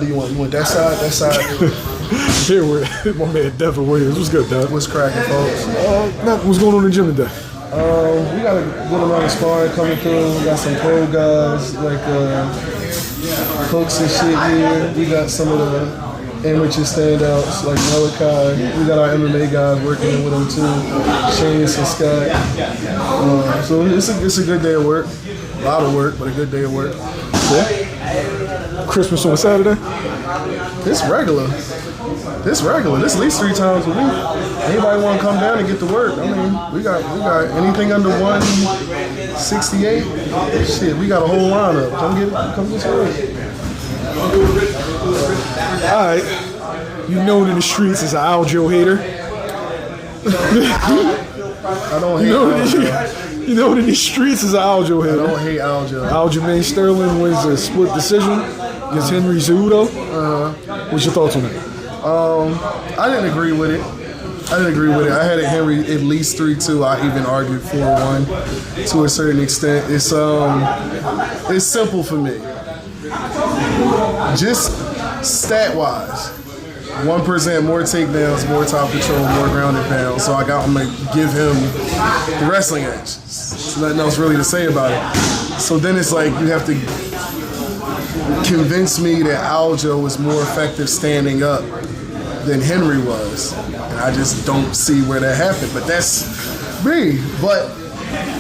Do you want that side? That side? Here with my man Devon Williams. What's good, Dev? What's cracking, folks? What's going on in the gym today? We got a good amount of sparring coming through. We got some pro guys like Hooks and shit here. We got some of the amateur standouts like Malachi. We got our MMA guys working with them too, Shane's and Scott. So it's a good day of work. A lot of work, but a good day of work. Yeah. Christmas on Saturday? It's regular. This at least 3 times a week. Anybody want to come down and get to work? I mean, we got anything under 168. Shit, we got a whole lineup. Come get to work. All right. You known in the streets as an Aljo hater. I don't hate Aljo. You known in the streets as an Aljo hater. I don't hate Aljo. Aljamain Sterling wins a split decision against Henry Cejudo. What's your thoughts on that? I didn't agree with it. I had it Henry at least 3-2. I even argued 4-1 to a certain extent. It's simple for me. Just stat-wise, 1% more takedowns, more top control, more grounded pounds. So I'm gonna give him the wrestling edge. There's nothing else really to say about it. So then it's like you have to convince me that Aljo was more effective standing up than Henry was. And I just don't see where that happened. But that's me. But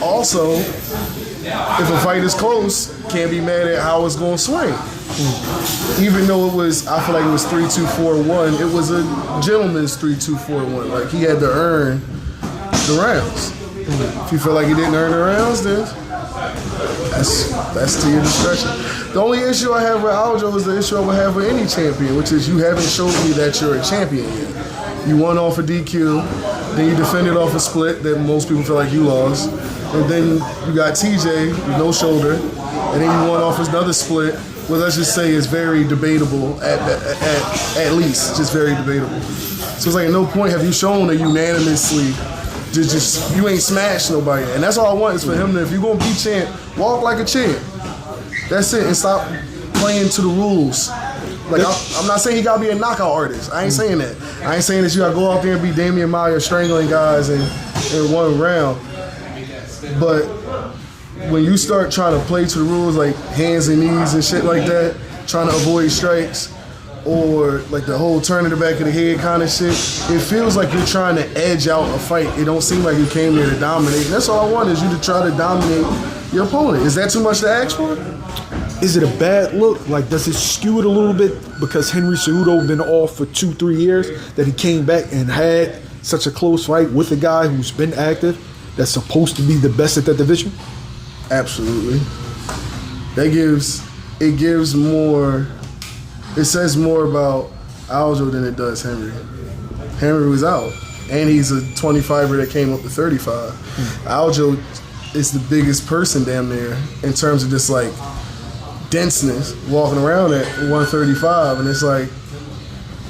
also, if a fight is close, can't be mad at how it's going to swing. Even though I feel like it was 3-2-4-1, it was a gentleman's 3-2-4-1. Like, he had to earn the rounds. If you feel like he didn't earn the rounds, then that's to your discretion. The only issue I have with Aljo is the issue I would have with any champion, which is you haven't showed me that you're a champion yet. You won off a DQ, then you defended off a split that most people feel like you lost, and then you got TJ with no shoulder, and then you won off another split. Well, let's just say it's very debatable at least, just very debatable. So it's like at no point have you shown that unanimously you ain't smashed nobody. And that's all I want is for him to, if you're gonna be champ, walk like a champ. That's it, and stop playing to the rules. Like I'm not saying he gotta be a knockout artist. I ain't saying that. I ain't saying that you gotta go out there and be Damian Maya strangling guys in one round. But when you start trying to play to the rules like hands and knees and shit like that, trying to avoid strikes, or like the whole turn in the back of the head kind of shit, it feels like you're trying to edge out a fight. It don't seem like you came there to dominate. And that's all I want is you to try to dominate your opponent. Is that too much to ask for? Is it a bad look? Like, does it skew it a little bit because Henry Cejudo been off for 2-3 years that he came back and had such a close fight with a guy who's been active that's supposed to be the best at that division? Absolutely. It says more about Aljo than it does Henry. Henry was out, and he's a 25er that came up to 35. Aljo is the biggest person damn near in terms of just like denseness, walking around at 135, and it's like,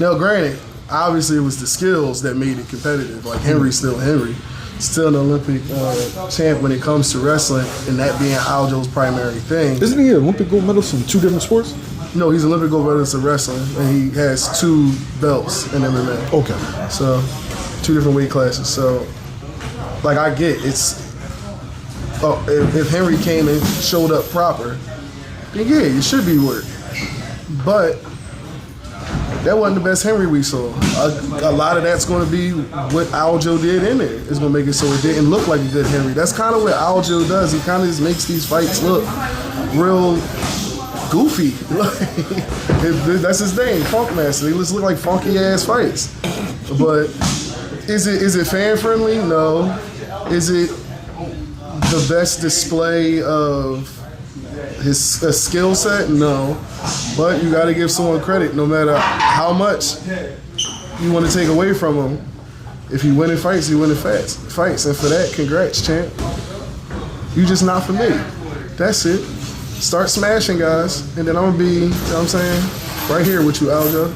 now granted, obviously it was the skills that made it competitive. Like Henry's still Henry. Still an Olympic champ when it comes to wrestling, and that being Aljo's primary thing. Isn't he an Olympic gold medalist in 2 different sports? No, he's Olympic gold medalist in wrestling, and he has 2 belts in MMA. Okay. So, 2 different weight classes. So, like I get, if Henry came and showed up proper, then yeah, it should be work. But that wasn't the best Henry we saw. A lot of that's going to be what Aljo did in there. It's going to make it so it didn't look like a good Henry. That's kind of what Aljo does. He kind of just makes these fights look real goofy. That's his name, Funk Master. They just look like funky ass fights. But is it fan friendly? No. Is it the best display of his skill set? No. But you got to give someone credit, no matter how much you want to take away from him. If you win in fights, you win in fights. And for that, congrats, champ. You just not for me. That's it. Start smashing, guys. And then I'm going to be, you know what I'm saying, right here with you, Aljo.